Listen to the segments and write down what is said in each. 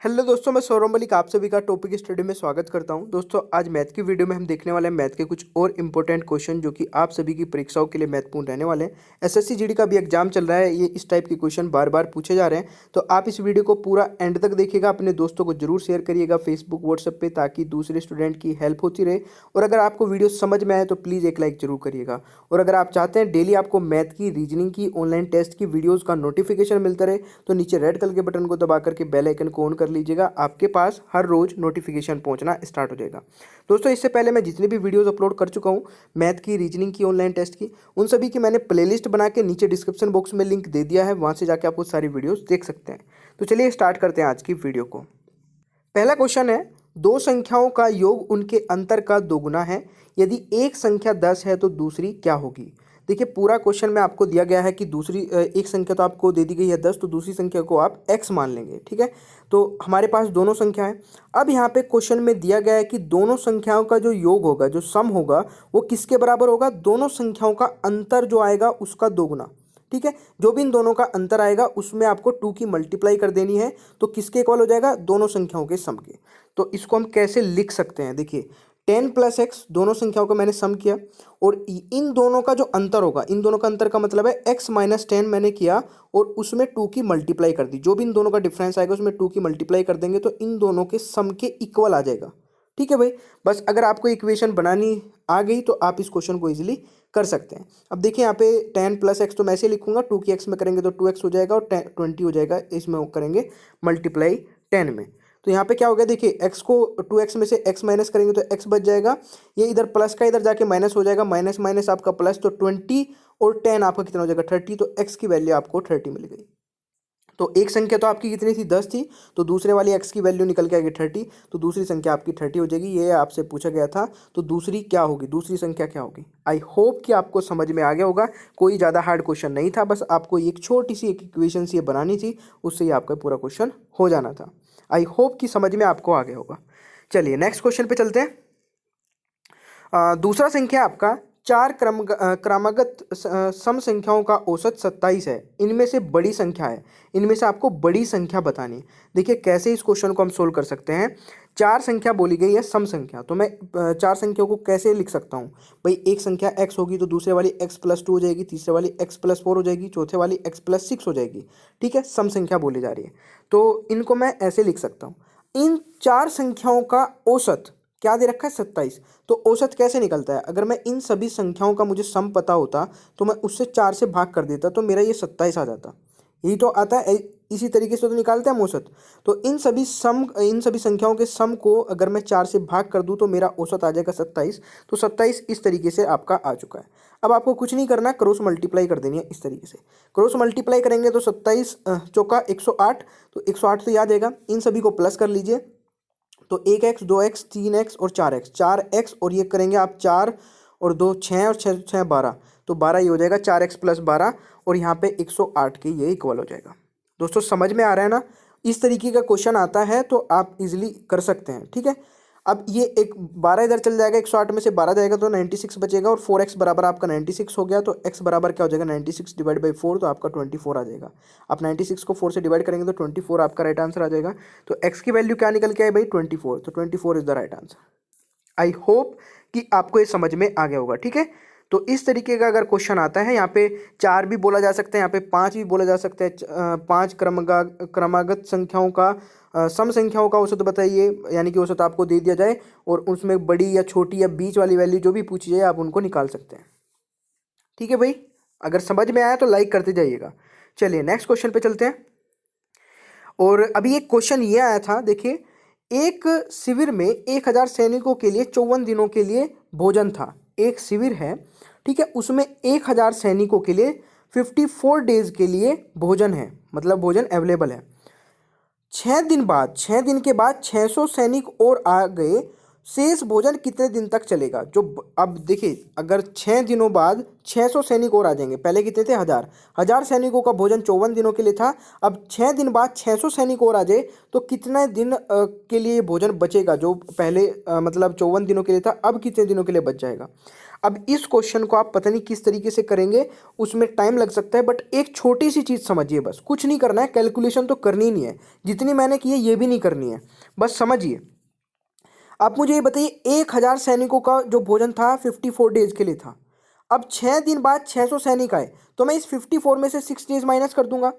Hello दोस्तों, मैं सौरभ मलिक आप सभी का टॉपिक स्टडी में स्वागत करता हूं। दोस्तों, आज मैथ की वीडियो में हम देखने वाले हैं मैथ के कुछ और इंपॉर्टेंट क्वेश्चन जो कि आप सभी की परीक्षाओं के लिए महत्वपूर्ण रहने वाले हैं। एसएससी जीडी का भी एग्जाम चल रहा है, ये इस टाइप के क्वेश्चन बार बार पूछे जा रहे हैं। तो आप इस वीडियो को पूरा एंड तक देखिएगा, अपने दोस्तों को जरूर शेयर करिएगा फेसबुक व्हाट्सएप पर, ताकि दूसरे स्टूडेंट की हेल्प होती रहे। और अगर आपको वीडियो समझ में आए तो प्लीज़ एक लाइक जरूर करिएगा। और अगर आप चाहते हैं डेली आपको मैथ की, रीजनिंग की, ऑनलाइन टेस्ट की वीडियोज़ का नोटिफिकेशन मिलता रहे, तो नीचे रेड कलर के बटन को दबा करके बेल आइकन को ऑन कर लीजिएगा। आपके पास हर रोज नोटिफिकेशन पहुंचना स्टार्ट हो जाएगा। दोस्तों, इससे पहले मैं जितनी भी वीडियोस अपलोड कर चुका हूं मैथ की, रीजनिंग की, ऑनलाइन टेस्ट की, उन सभी की मैंने प्लेलिस्ट बना के नीचे डिस्क्रिप्शन बॉक्स में लिंक दे दिया है, वहां से जाके आप वो सारी वीडियोस देख सकते हैं। तो चलिए स्टार्ट करते हैं आज की वीडियो को। पहला क्वेश्चन है, दो संख्याओं का योग उनके अंतर का दोगुना है। यदि एक संख्या 10 है तो दूसरी क्या होगी। देखिए, पूरा क्वेश्चन में आपको दिया गया है कि दूसरी एक संख्या तो आपको दे दी गई है 10, तो दूसरी संख्या को आप x मान लेंगे। ठीक है, तो हमारे पास दोनों संख्या है। अब यहाँ पे क्वेश्चन में दिया गया है कि दोनों संख्याओं का जो योग होगा, जो सम होगा, वो किसके बराबर होगा। दोनों संख्याओं का अंतर जो आएगा उसका दोगुना। ठीक है, जो भी इन दोनों का अंतर आएगा उसमें आपको 2 की मल्टीप्लाई कर देनी है, तो किसके इक्वल हो जाएगा, दोनों संख्याओं के सम के। तो इसको हम कैसे लिख सकते हैं, देखिए 10 + x, दोनों संख्याओं को मैंने सम किया, और इन दोनों का जो अंतर होगा, इन दोनों का अंतर का मतलब है x - 10 मैंने किया और उसमें 2 की मल्टीप्लाई कर दी। जो भी इन दोनों का डिफरेंस आएगा उसमें 2 की मल्टीप्लाई कर देंगे, तो इन दोनों के सम के इक्वल आ जाएगा। ठीक है भाई, बस अगर आपको इक्वेशन बनानी आ गई तो आप इस क्वेश्चन को इजीली कर सकते हैं। अब देखिए यहाँ पे 10 + x तो मैं ऐसे लिखूंगा, 2 की x में करेंगे तो 2x हो जाएगा और 20 हो जाएगा, इसमें करेंगे मल्टीप्लाई 10 में। तो यहाँ पे क्या हो गया, देखिए x को 2x में से x माइनस करेंगे तो x बच जाएगा, ये इधर प्लस का इधर जाके माइनस हो जाएगा, माइनस माइनस आपका प्लस, तो 20 और 10 आपका कितना हो जाएगा 30, तो x की वैल्यू आपको 30 मिल गई। तो एक संख्या तो आपकी कितनी थी 10 थी, तो दूसरे वाली x की वैल्यू निकल के आएगी 30, तो दूसरी संख्या आपकी 30 हो जाएगी। ये आपसे पूछा गया था, तो दूसरी क्या होगी, दूसरी संख्या क्या होगी। आई होप कि आपको समझ में आ गया होगा, कोई ज़्यादा हार्ड क्वेश्चन नहीं था, बस आपको एक छोटी सी एक इक्वेशन ये बनानी थी, उससे ही आपका पूरा क्वेश्चन हो जाना था। आई होप कि समझ में आपको आ गया होगा। चलिए नेक्स्ट क्वेश्चन पे चलते हैं। दूसरा संख्या आपका चार क्रमागत सम संख्याओं का औसत 27 है। इनमें से बड़ी संख्या है, इनमें से आपको बड़ी संख्या बतानी है। देखिए कैसे इस क्वेश्चन को हम सोल्व कर सकते हैं। चार संख्या बोली गई है सम संख्या, तो मैं चार संख्याओं को कैसे लिख सकता हूँ भाई। एक संख्या x होगी तो दूसरे वाली x + 2 हो जाएगी, तीसरे वाली x + 4 हो जाएगी, चौथे वाली x + 6 हो जाएगी। ठीक है, सम संख्या बोली जा रही है, तो इनको मैं ऐसे लिख सकता हूँ। इन चार संख्याओं का औसत क्या दे रखा है 27, तो औसत कैसे निकलता है। अगर मैं इन सभी संख्याओं का मुझे सम पता होता तो मैं उससे 4 से भाग कर देता, तो मेरा ये 27 आ जाता। यही तो आता है, इसी तरीके से तो निकालते हैं हम औसत। तो इन सभी संख्याओं के सम को अगर मैं 4 से भाग कर दूं तो मेरा औसत आ जाएगा 27। तो 27 इस तरीके से आपका आ चुका है। अब आपको कुछ नहीं करना, क्रॉस मल्टीप्लाई कर देनी है इस तरीके से। क्रॉस मल्टीप्लाई करेंगे तो 27 चौका 108, तो 108 तो याद आएगा। इन सभी को प्लस कर लीजिए, तो 1x 2x 3x और 4x, 4x और ये करेंगे आप 4 और 2 6 और 6 6 12, तो 12 ये हो जाएगा 4x + 12, और यहाँ पे 108 के ये इक्वल हो जाएगा। दोस्तों समझ में आ रहा है ना, इस तरीके का क्वेश्चन आता है तो आप इजीली कर सकते हैं। ठीक है, अब ये एक 12 इधर चल जाएगा, 108 में से 12 जाएगा तो 96 बचेगा, और 4x बराबर आपका 96 हो गया, तो x बराबर क्या हो जाएगा 96 / 4, तो आपका 24 आ जाएगा। आप 96 को 4 से डिवाइड करेंगे तो 24 आपका राइट आंसर आ जाएगा। तो x की वैल्यू क्या निकल के आई भाई 24, तो 24 is the right answer. I hope कि आपको ये समझ में आ गया होगा। ठीक है, तो इस तरीके का अगर क्वेश्चन आता है, यहाँ पे 4 भी बोला जा सकता है, यहाँ पे 5 भी बोला जा सकता है। 5 क्रमागत संख्याओं का सम संख्याओं का औसत बताइए, यानी कि औसत आपको दे दिया जाए और उसमें बड़ी या छोटी या बीच वाली वैल्यू जो भी पूछी जाए आप उनको निकाल सकते हैं। ठीक है भाई, अगर समझ में आया तो लाइक करते जाइएगा। चलिए नेक्स्ट क्वेश्चन पे चलते हैं। और अभी एक क्वेश्चन ये आया था, देखिए एक शिविर में 1000 सैनिकों के लिए 54 दिनों के लिए भोजन था। एक शिविर है, ठीक है, उसमें 1000 सैनिकों के लिए 54 डेज के लिए भोजन है, मतलब भोजन अवेलेबल है। 6 दिन के बाद 600 सैनिक और आ गए, शेष भोजन कितने दिन तक चलेगा। अब देखिए, अगर 6 दिनों बाद 600 सैनिक और आ जाएंगे, पहले कितने थे 1000 सैनिकों का भोजन 54 दिनों के लिए था। अब 6 दिन बाद 600 सैनिक और आ जाए तो कितने दिन के लिए भोजन बचेगा, जो पहले मतलब 54 दिनों के लिए था, अब कितने दिनों के लिए बच जाएगा। अब इस क्वेश्चन को आप पता नहीं किस तरीके से करेंगे, उसमें टाइम लग सकता है, बट एक छोटी सी चीज़ समझिए, बस कुछ नहीं करना है, कैलकुलेशन तो करनी ही नहीं है, जितनी मैंने की है ये भी नहीं करनी है, बस समझिए। आप मुझे ये बताइए, 1000 सैनिकों का जो भोजन था 54 डेज के लिए था। अब 6 दिन बाद 600 सैनिक आए, तो मैं इस 54 में से 6 डेज माइनस कर दूंगा।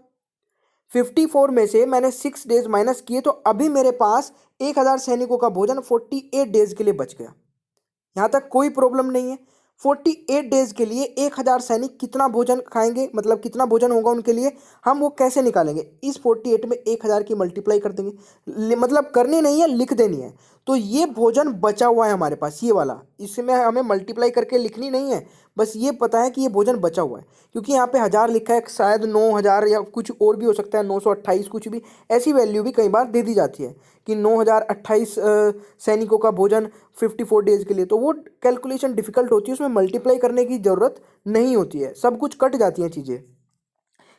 54 में से मैंने 6 डेज माइनस किए, तो अभी मेरे पास 1000 सैनिकों का भोजन 48 डेज के लिए बच गया। यहाँ तक कोई प्रॉब्लम नहीं है। 48 डेज के लिए 1000 सैनिक कितना भोजन खाएंगे, मतलब कितना भोजन होगा उनके लिए, हम वो कैसे निकालेंगे? इस 48 में 1000 की मल्टीप्लाई कर देंगे, मतलब करनी नहीं है, लिख देनी है। तो ये भोजन बचा हुआ है हमारे पास, ये वाला, इसमें हमें मल्टीप्लाई करके लिखनी नहीं है, बस ये पता है कि ये भोजन बचा हुआ है। क्योंकि यहाँ पे 1000 लिखा है, शायद 9000 या कुछ और भी हो सकता है, 928 कुछ भी, ऐसी वैल्यू भी कई बार दे दी जाती है कि 9028 सैनिकों का भोजन 54 डेज के लिए। तो वो कैलकुलेशन डिफिकल्ट होती है, उसमें मल्टीप्लाई करने की ज़रूरत नहीं होती है, सब कुछ कट जाती हैं चीज़ें।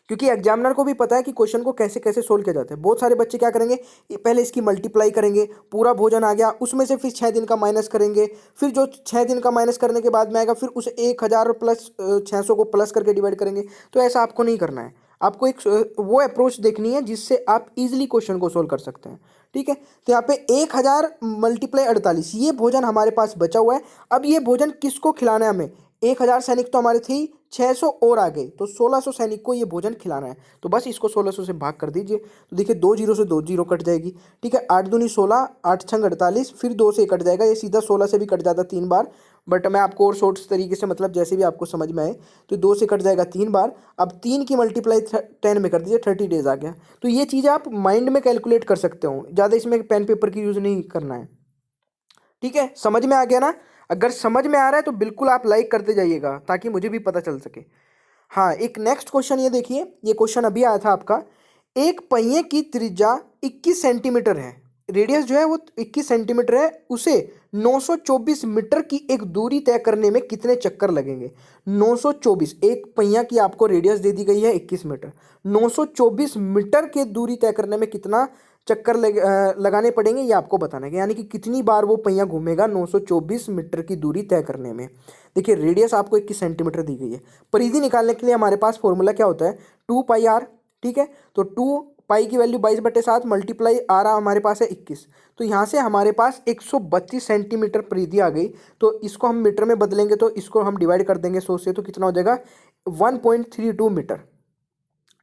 क्योंकि एग्जामिनर को भी पता है कि क्वेश्चन को कैसे कैसे सोल्व किया जाता है। बहुत सारे बच्चे क्या करेंगे, पहले इसकी मल्टीप्लाई करेंगे, पूरा भोजन आ गया, उसमें से फिर 6 दिन का माइनस करेंगे, फिर जो 6 दिन का माइनस करने के बाद में आएगा, फिर उस 1000 प्लस 600 को प्लस करके डिवाइड करेंगे। तो ऐसा आपको नहीं करना है, आपको एक वो अप्रोच देखनी है जिससे आप इजीली क्वेश्चन को सोल्व कर सकते हैं। ठीक है, तो यहाँ पे 1000 मल्टीप्लाई 48, ये भोजन हमारे पास बचा हुआ है। अब ये भोजन किसको खिलाना है हमें? 1000 सैनिक तो हमारे थे, 600 और आ गए, तो 1600 सैनिक को ये भोजन खिलाना है। तो बस इसको 1600 से भाग कर दीजिए, तो देखिए 2 जीरो से 2 जीरो कट जाएगी। ठीक है, 8 दूनी 16, 8 छंग 48, फिर 2 से कट जाएगा, ये सीधा 16 से भी कट जाता 3 बार, बट मैं आपको और शॉर्ट्स तरीके से, मतलब जैसे भी आपको समझ में आए, तो 2 से कट जाएगा 3 बार। अब 3 की मल्टीप्लाई 10 में कर दीजिए, 30 डेज आ गया। तो ये चीज़ें आप माइंड में कैलकुलेट कर सकते हो, ज़्यादा इसमें पेन पेपर की यूज़ नहीं करना है। ठीक है, समझ में आ गया ना? अगर समझ में आ रहा है तो बिल्कुल आप लाइक करते जाइएगा ताकि मुझे भी पता चल सके। हाँ, एक नेक्स्ट क्वेश्चन ये देखिए, ये क्वेश्चन अभी आया था आपका। एक पहिए की त्रिज्या 21 सेंटीमीटर है, रेडियस जो है वो 21 सेंटीमीटर है, उसे 924 मीटर की एक दूरी तय करने में कितने चक्कर लगेंगे? 924, एक पहिया की आपको रेडियस दे दी गई है 21 मीटर, 924 मीटर के दूरी तय करने में कितना चक्कर लगाने पड़ेंगे, ये आपको बताना है, यानी कि कितनी बार वो पहिया घूमेगा 924 मीटर की दूरी तय करने में। देखिए रेडियस आपको 21 सेंटीमीटर दी गई है, परिधि निकालने के लिए हमारे पास फॉर्मूला क्या होता है, 2πr। ठीक है, तो 2 की वैल्यू 22/7 मल्टीप्लाई आर हमारे पास है 21, तो यहाँ से हमारे पास 132 सेंटीमीटर परिधि आ गई। तो इसको हम मीटर में बदलेंगे, तो इसको हम डिवाइड कर देंगे 100 से, तो कितना हो जाएगा 1.32 मीटर।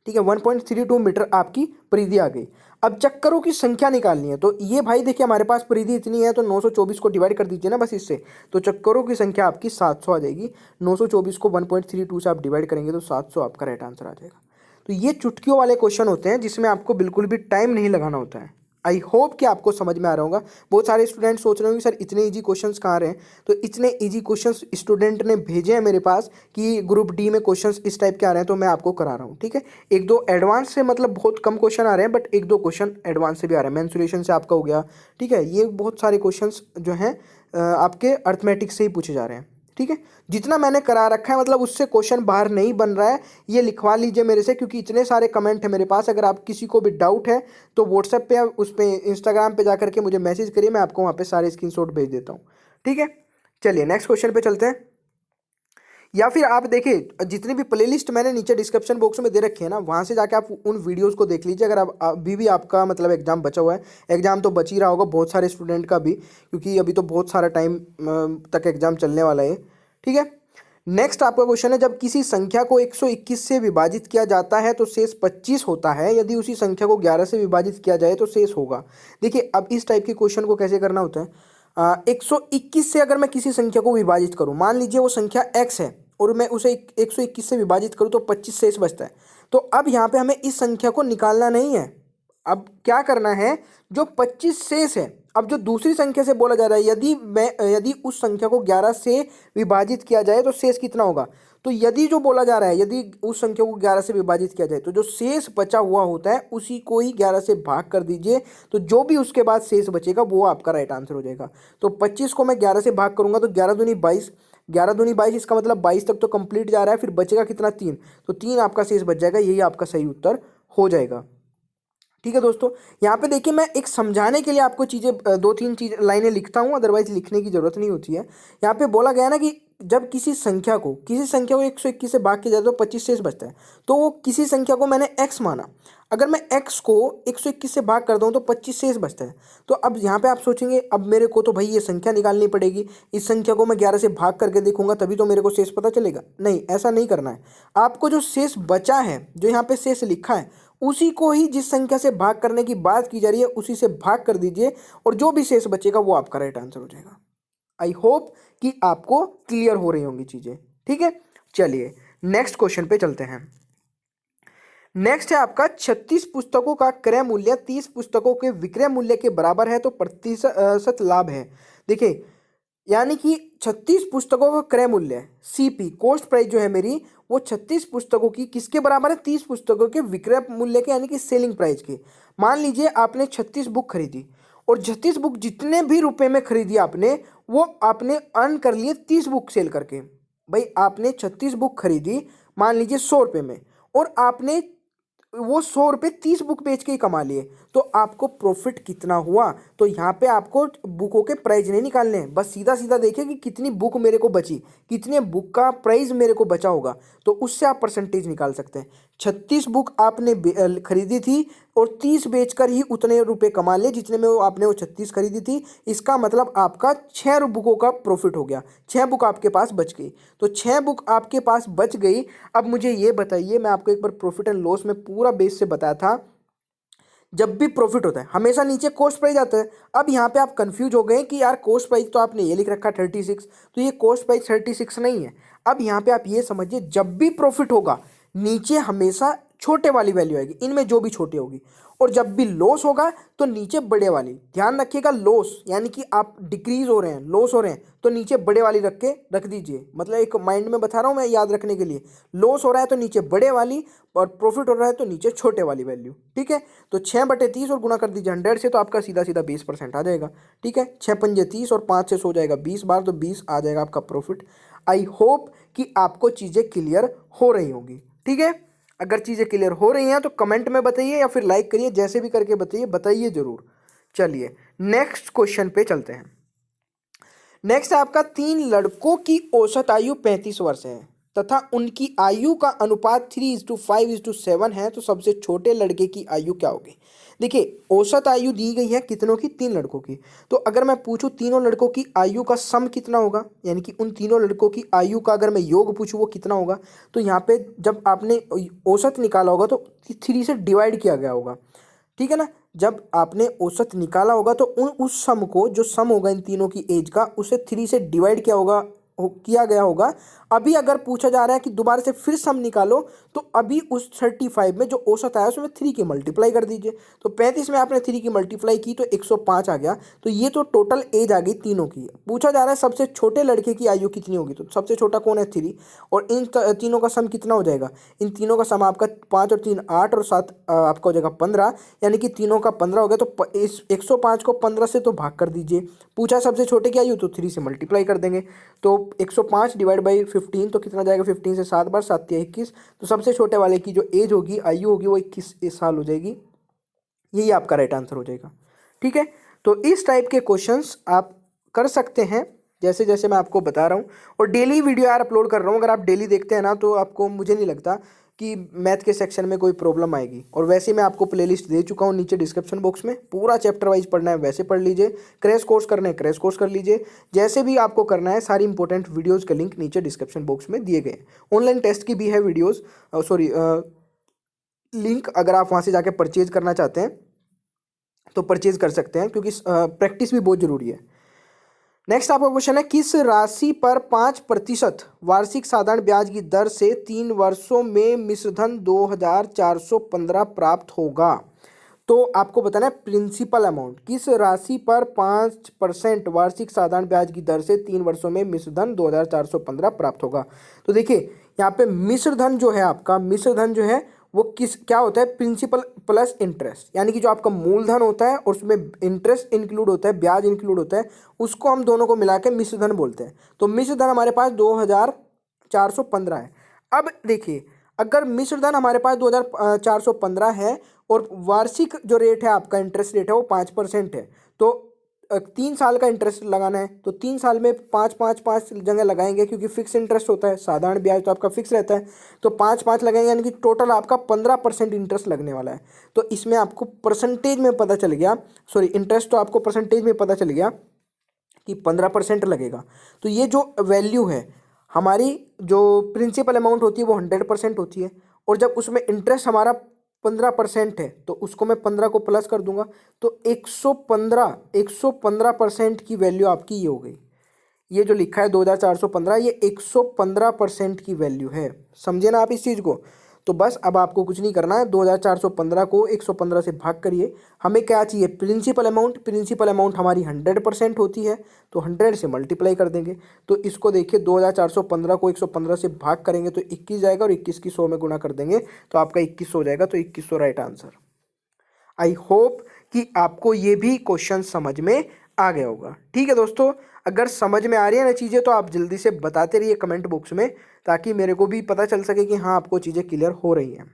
ठीक है, 1.32 मीटर आपकी परिधि आ गई। अब चक्करों की संख्या निकालनी है, तो ये भाई देखिए हमारे पास परिधि इतनी है, तो 924 को डिवाइड कर दीजिए ना बस इससे, तो चक्करों की संख्या आपकी 700 आ जाएगी। 924 को 1.32 से आप डिवाइड करेंगे तो 700 आपका राइट आंसर आ जाएगा। तो ये चुटकियों वाले क्वेश्चन होते हैं जिसमें आपको बिल्कुल भी टाइम नहीं लगाना होता है। आई होप कि आपको समझ में आ रहा होगा। बहुत सारे स्टूडेंट सोच रहे होंगे सर इतने इजी क्वेश्चंस कहाँ रहे हैं, तो इतने इजी क्वेश्चंस स्टूडेंट ने भेजे हैं मेरे पास कि ग्रुप डी में क्वेश्चंस इस टाइप के आ रहे हैं, तो मैं आपको करा रहा हूँ। ठीक है, एक दो एडवांस से, मतलब बहुत कम क्वेश्चन आ रहे हैं, बट एक दो क्वेश्चन एडवांस से भी आ रहे हैं, मेंसुरेशन से आपका हो गया। ठीक है, ये बहुत सारे क्वेश्चन जो हैं आपके अर्थमेटिक से ही पूछे जा रहे हैं। ठीक है, जितना मैंने करा रखा है, मतलब उससे क्वेश्चन बाहर नहीं बन रहा है, ये लिखवा लीजिए मेरे से, क्योंकि इतने सारे कमेंट है मेरे पास। अगर आप किसी को भी डाउट है तो व्हाट्सएप पे या उस पे इंस्टाग्राम पे जा करके मुझे मैसेज करिए, मैं आपको वहाँ पे सारे स्क्रीनशॉट भेज देता हूँ। ठीक है, चलिए नेक्स्ट क्वेश्चन पे चलते हैं। या फिर आप देखिए जितनी भी प्लेलिस्ट मैंने नीचे डिस्क्रिप्शन बॉक्स में दे रखी है ना, वहाँ से जाके आप उन वीडियोस को देख लीजिए। अगर आप अभी भी आपका मतलब एग्जाम बचा हुआ है, एग्जाम तो बच ही रहा होगा बहुत सारे स्टूडेंट का भी, क्योंकि अभी तो बहुत सारा टाइम तक एग्जाम चलने वाला है। ठीक है, नेक्स्ट आपका क्वेश्चन है, जब किसी संख्या को 121 से विभाजित किया जाता है तो शेष 25 होता है, यदि उसी संख्या को 11 से विभाजित किया जाए तो शेष होगा। देखिए अब इस टाइप के क्वेश्चन को कैसे करना होता है, 121 से अगर मैं किसी संख्या को विभाजित करूं, मान लीजिए वो संख्या x है और मैं उसे 121 से विभाजित करूं तो 25 शेष बचता है। तो अब यहाँ पे हमें इस संख्या को निकालना नहीं है, अब क्या करना है, जो 25 शेष है, अब जो दूसरी संख्या से बोला जा रहा है, यदि उस संख्या को 11 से विभाजित किया जाए तो शेष कितना होगा। तो यदि जो बोला जा रहा है, यदि उस संख्या को 11 से विभाजित किया जाए तो जो शेष बचा हुआ होता है उसी को ही 11 से भाग कर दीजिए, तो जो भी उसके बाद शेष बचेगा वो आपका राइट आंसर हो जाएगा। तो 25 को मैं 11 से भाग करूंगा तो 11 दूनी 22, 11 दूनी 22, इसका मतलब 22 तक तो कंप्लीट जा रहा है, फिर बचेगा कितना 3, तो 3 आपका शेष बच जाएगा, यही आपका सही उत्तर हो जाएगा। ठीक है दोस्तों, यहाँ पे देखिए मैं एक समझाने के लिए आपको चीज़ें 2-3 चीज़ लाइनें लिखता हूँ, अदरवाइज लिखने की ज़रूरत नहीं होती है। यहाँ पे बोला गया ना कि जब किसी संख्या को 121 से भाग किया जाए तो 25 शेष बचता है। तो वो किसी संख्या को मैंने x माना, अगर मैं x को 121 से भाग कर दूं तो 25 शेष बचता है। तो अब यहाँ पे आप सोचेंगे अब मेरे को तो भाई ये संख्या निकालनी पड़ेगी, इस संख्या को मैं 11 से भाग करके देखूंगा तभी तो मेरे को शेष पता चलेगा। नहीं, ऐसा नहीं करना है। आपको जो शेष बचा है, जो यहाँ पे शेष लिखा है, उसी को ही जिस संख्या से भाग करने की बात की जा रही है उसी से भाग कर दीजिए और जो भी शेष बचेगा वो आपका राइट आंसर हो जाएगा। आई होप कि आपको क्लियर हो रही होंगी चीजें। ठीक है, चलिए नेक्स्ट क्वेश्चन पे चलते हैं। नेक्स्ट है आपका 36 पुस्तकों का क्रय मूल्य 30 पुस्तकों के विक्रय मूल्य के बराबर है तो प्रतिशत लाभ है। देखिए, यानी कि 36 पुस्तकों का क्रय मूल्य सीपी कॉस्ट प्राइस जो है मेरी, वो 36 पुस्तकों की किसके बराबर है? 30 पुस्तकों के विक्रय मूल्य के, यानी कि सेलिंग प्राइस के। मान लीजिए आपने 36 बुक खरीदी और 36 बुक जितने भी रुपए में खरीदी आपने, वो आपने अर्न कर लिए 30 बुक सेल करके। भाई आपने 36 बुक खरीदी मान लीजिए 100 रुपये में, और आपने वो 100 रुपये 30 बुक बेच के ही कमा लिए, तो आपको प्रॉफिट कितना हुआ? तो यहाँ पे आपको बुकों के प्राइस नहीं निकालने हैं, बस सीधा सीधा देखिए कि कितनी बुक मेरे को बची, कितने बुक का प्राइस मेरे को बचा होगा, तो उससे आप परसेंटेज निकाल सकते हैं। 36 बुक आपने खरीदी थी और 30 बेचकर ही उतने रुपए कमा लिए जितने में आपने वो 36 खरीदी थी। इसका मतलब आपका 6 बुकों का प्रॉफिट हो गया, 6 बुक आपके पास बच गई। तो 6 बुक आपके पास बच गई। अब मुझे ये बताइए, मैं आपको एक बार प्रॉफिट एंड लॉस में पूरा बेस से बताया था, जब भी प्रॉफिट होता है हमेशा नीचे कॉस्ट प्राइस आता है। अब यहाँ पे आप कंफ्यूज हो गए कि यार कॉस्ट प्राइस तो आपने ये लिख रखा 36, तो ये कॉस्ट प्राइस 36 नहीं है। अब यहाँ पे आप ये समझिए, जब भी प्रॉफिट होगा नीचे हमेशा छोटे वाली वैल्यू आएगी, इनमें जो भी छोटी होगी, और जब भी लॉस होगा तो नीचे बड़े वाली। ध्यान रखिएगा, लॉस यानी कि आप डिक्रीज हो रहे हैं, लॉस हो रहे हैं, तो नीचे बड़े वाली रख दीजिए। मतलब एक माइंड में बता रहा हूँ मैं याद रखने के लिए, लॉस हो रहा है तो नीचे बड़े वाली, और प्रॉफिट हो रहा है तो नीचे छोटे वाली वैल्यू। ठीक है, तो 6/30 और गुना कर दीजिए 100 से, तो आपका सीधा सीधा 20% आ जाएगा। ठीक है, 6×5 30 और 5 से हो जाएगा 20 बार, तो 20 आ जाएगा आपका प्रॉफिट। आई होप कि आपको चीज़ें क्लियर हो रही होंगी। ठीक है, अगर चीज़ें क्लियर हो रही हैं तो कमेंट में बताइए या फिर लाइक करिए, जैसे भी करके बताइए ज़रूर। चलिए नेक्स्ट क्वेश्चन पे चलते हैं। नेक्स्ट है आपका 3 लड़कों की औसत आयु 35 वर्ष है तथा उनकी आयु का अनुपात 3:5:7 है, तो सबसे छोटे लड़के की आयु क्या होगी? देखिए, औसत आयु दी गई है कितनों की? 3 लड़कों की। तो अगर मैं पूछूं तीनों लड़कों की आयु का सम कितना होगा, यानी कि उन तीनों लड़कों की आयु का अगर मैं योग पूछूं वो कितना होगा, तो यहाँ पे जब आपने औसत निकाला होगा तो 3 से डिवाइड किया गया होगा। ठीक है ना, जब आपने औसत निकाला होगा तो उस सम को, जो सम होगा इन तीनों की एज का, उसे 3 से डिवाइड किया गया होगा। अभी अगर पूछा जा रहा है कि दोबारा से फिर सम निकालो, तो अभी उस 35 में जो औसत आया उसमें 3 की मल्टीप्लाई कर दीजिए। तो 35 में आपने 3 की मल्टीप्लाई की तो 105 आ गया। तो ये तो टोटल एज आ गई तीनों की। पूछा जा रहा है सबसे छोटे लड़के की आयु कितनी होगी, तो सबसे छोटा कौन है? 3। और इन तीनों का सम कितना हो जाएगा? इन तीनों का सम आपका 5 और 3 8 और 7 आपका हो जाएगा 15, यानी कि तीनों का 15 हो गया। तो इस 105 को 15 से तो भाग कर दीजिए। पूछा सबसे छोटे की आयु, तो 3 से मल्टीप्लाई कर देंगे। तो 105 डिवाइड बाई 15, तो कितना जाएगा? 15 से 7 बार 7 या 21, तो सबसे छोटे वाले की जो एज होगी, आयु होगी, वो 21 साल हो जाएगी। यही आपका राइट आंसर हो जाएगा। ठीक है, तो इस टाइप के क्वेश्चंस आप कर सकते हैं जैसे जैसे मैं आपको बता रहा हूँ। और डेली वीडियो यार अपलोड कर रहा हूँ, अगर आप डेली देखते हैं ना तो आपको, मुझे नहीं लगता कि मैथ के सेक्शन में कोई प्रॉब्लम आएगी। और वैसे ही मैं आपको प्लेलिस्ट दे चुका हूँ नीचे डिस्क्रिप्शन बॉक्स में, पूरा चैप्टर वाइज पढ़ना है वैसे पढ़ लीजिए, क्रैश कोर्स करना है क्रैश कोर्स कर लीजिए, जैसे भी आपको करना है। सारी इंपॉर्टेंट वीडियोज़ के लिंक नीचे डिस्क्रिप्शन बॉक्स में दिए गए। ऑनलाइन टेस्ट की भी है वीडियोज़, लिंक, अगर आप वहाँ से जाके परचेज करना चाहते हैं तो परचेज कर सकते हैं, क्योंकि प्रैक्टिस भी बहुत ज़रूरी है। नेक्स्ट आपका क्वेश्चन है, किस राशि पर 5% वार्षिक साधारण ब्याज की दर से 3 वर्षों में मिश्रधन 2415 प्राप्त होगा? तो आपको बताना है प्रिंसिपल अमाउंट। किस राशि पर 5% वार्षिक साधारण ब्याज की दर से 3 वर्षों में मिश्रधन 2415 प्राप्त होगा? तो देखिए, यहाँ पे मिश्रधन जो है आपका, मिश्रधन जो है वो क्या होता है? प्रिंसिपल प्लस इंटरेस्ट, यानी कि जो आपका मूलधन होता है और उसमें इंटरेस्ट इंक्लूड होता है, ब्याज इंक्लूड होता है, उसको हम दोनों को मिला के मिश्रधन बोलते हैं। तो मिश्रधन हमारे पास 2415 है। अब देखिए, अगर मिश्रधन हमारे पास 2415 है और वार्षिक जो रेट है आपका, इंटरेस्ट रेट है वो 5% है, तो 3 साल का इंटरेस्ट लगाना है तो 3 साल में 5 जगह लगाएंगे, क्योंकि फिक्स इंटरेस्ट होता है, साधारण ब्याज तो आपका फिक्स रहता है। तो 5 लगाएंगे, यानी कि टोटल आपका 15% इंटरेस्ट लगने वाला है। तो इसमें आपको परसेंटेज में पता चल गया, सॉरी इंटरेस्ट तो आपको परसेंटेज में पता चल गया कि 15% लगेगा। तो ये जो वैल्यू है हमारी, जो प्रिंसिपल अमाउंट होती है वो 100% होती है, और जब उसमें इंटरेस्ट हमारा 15% है तो उसको मैं 15 को प्लस कर दूंगा, तो 115% की वैल्यू आपकी ये हो गई। ये जो लिखा है 2415, ये 115% की वैल्यू है। समझे ना आप इस चीज़ को? तो बस अब आपको कुछ नहीं करना है, 2415 को 115 से भाग करिए। हमें क्या चाहिए? Principal amount. प्रिंसिपल अमाउंट हमारी 100% होती है, तो 100 से मल्टीप्लाई कर देंगे। तो इसको देखिए, 2415 को 115 से भाग करेंगे तो 21 जाएगा, और 21 की 100 में गुना कर देंगे तो आपका 2100 हो जाएगा। तो 2100 राइट आंसर। आई होप कि आपको ये भी क्वेश्चन समझ में आ गया होगा। ठीक है दोस्तों, अगर समझ में आ रही है ना चीज़ें तो आप जल्दी से बताते रहिए कमेंट बॉक्स में, ताकि मेरे को भी पता चल सके कि हाँ आपको चीज़ें क्लियर हो रही हैं।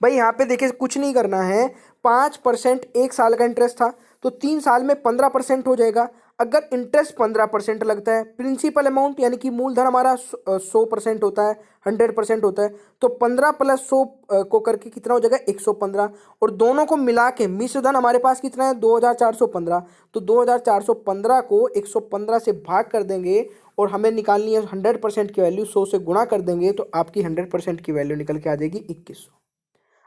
भाई यहाँ पे देखिए, कुछ नहीं करना है। 5% 1 साल का इंटरेस्ट था, तो 3 साल में 15% हो जाएगा। अगर इंटरेस्ट 15% लगता है, प्रिंसिपल अमाउंट यानी कि मूलधन हमारा 100% होता है, 100% होता है, तो 15 + 100 को करके कितना हो जाएगा? 115। और दोनों को मिला के मिश्र धन हमारे पास कितना है? 2415। तो 2415 को 115 से भाग कर देंगे, और हमें निकालनी है 100% की वैल्यू, 100 से गुणा कर देंगे तो आपकी 100% की वैल्यू निकल के आ जाएगी 2100।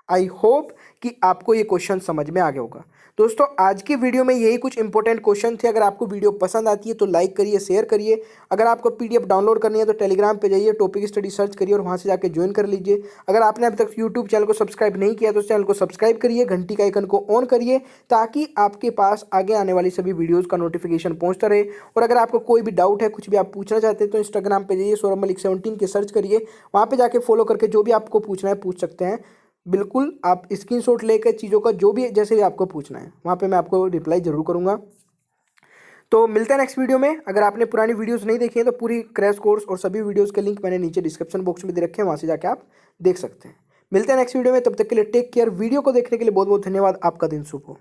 आई होप कि आपको ये क्वेश्चन समझ में आ गया होगा। दोस्तों आज की वीडियो में यही कुछ इंपॉर्टेंट क्वेश्चन थे। अगर आपको वीडियो पसंद आती है तो लाइक करिए, शेयर करिए। अगर आपको पीडीएफ डाउनलोड करनी है तो टेलीग्राम पे जाइए, टॉपिक स्टडी सर्च करिए और वहाँ से जाके ज्वाइन कर लीजिए। अगर आपने अभी तक यूट्यूब चैनल को सब्सक्राइब नहीं किया तो चैनल को सब्सक्राइब करिए, घंटी का आइकन को ऑन करिए, ताकि आपके पास आगे आने वाली सभी वीडियोज़ का नोटिफिकेशन पहुँचता रहे। और अगर आपको कोई भी डाउट है, कुछ भी आप पूछना चाहते हैं, तो इंस्टाग्राम पे जाइए, सौरभ मलिक 17 के सर्च करिए, वहाँ पे जाके फॉलो करके जो भी आपको पूछना है पूछ सकते हैं। बिल्कुल आप स्क्रीनशॉट लेकर चीज़ों का जो भी जैसे भी आपको पूछना है वहाँ पे मैं आपको रिप्लाई ज़रूर करूँगा। तो मिलते हैं नेक्स्ट वीडियो में। अगर आपने पुरानी वीडियोस नहीं देखी हैं तो पूरी क्रैश कोर्स और सभी वीडियोस के लिंक मैंने नीचे डिस्क्रिप्शन बॉक्स में दे रखे हैं, वहाँ से जाके आप देख सकते हैं। मिलते हैं नेक्स्ट वीडियो में, तब तक के लिए टेक केयर। वीडियो को देखने के लिए बहुत बहुत धन्यवाद। आपका दिन शुभ हो।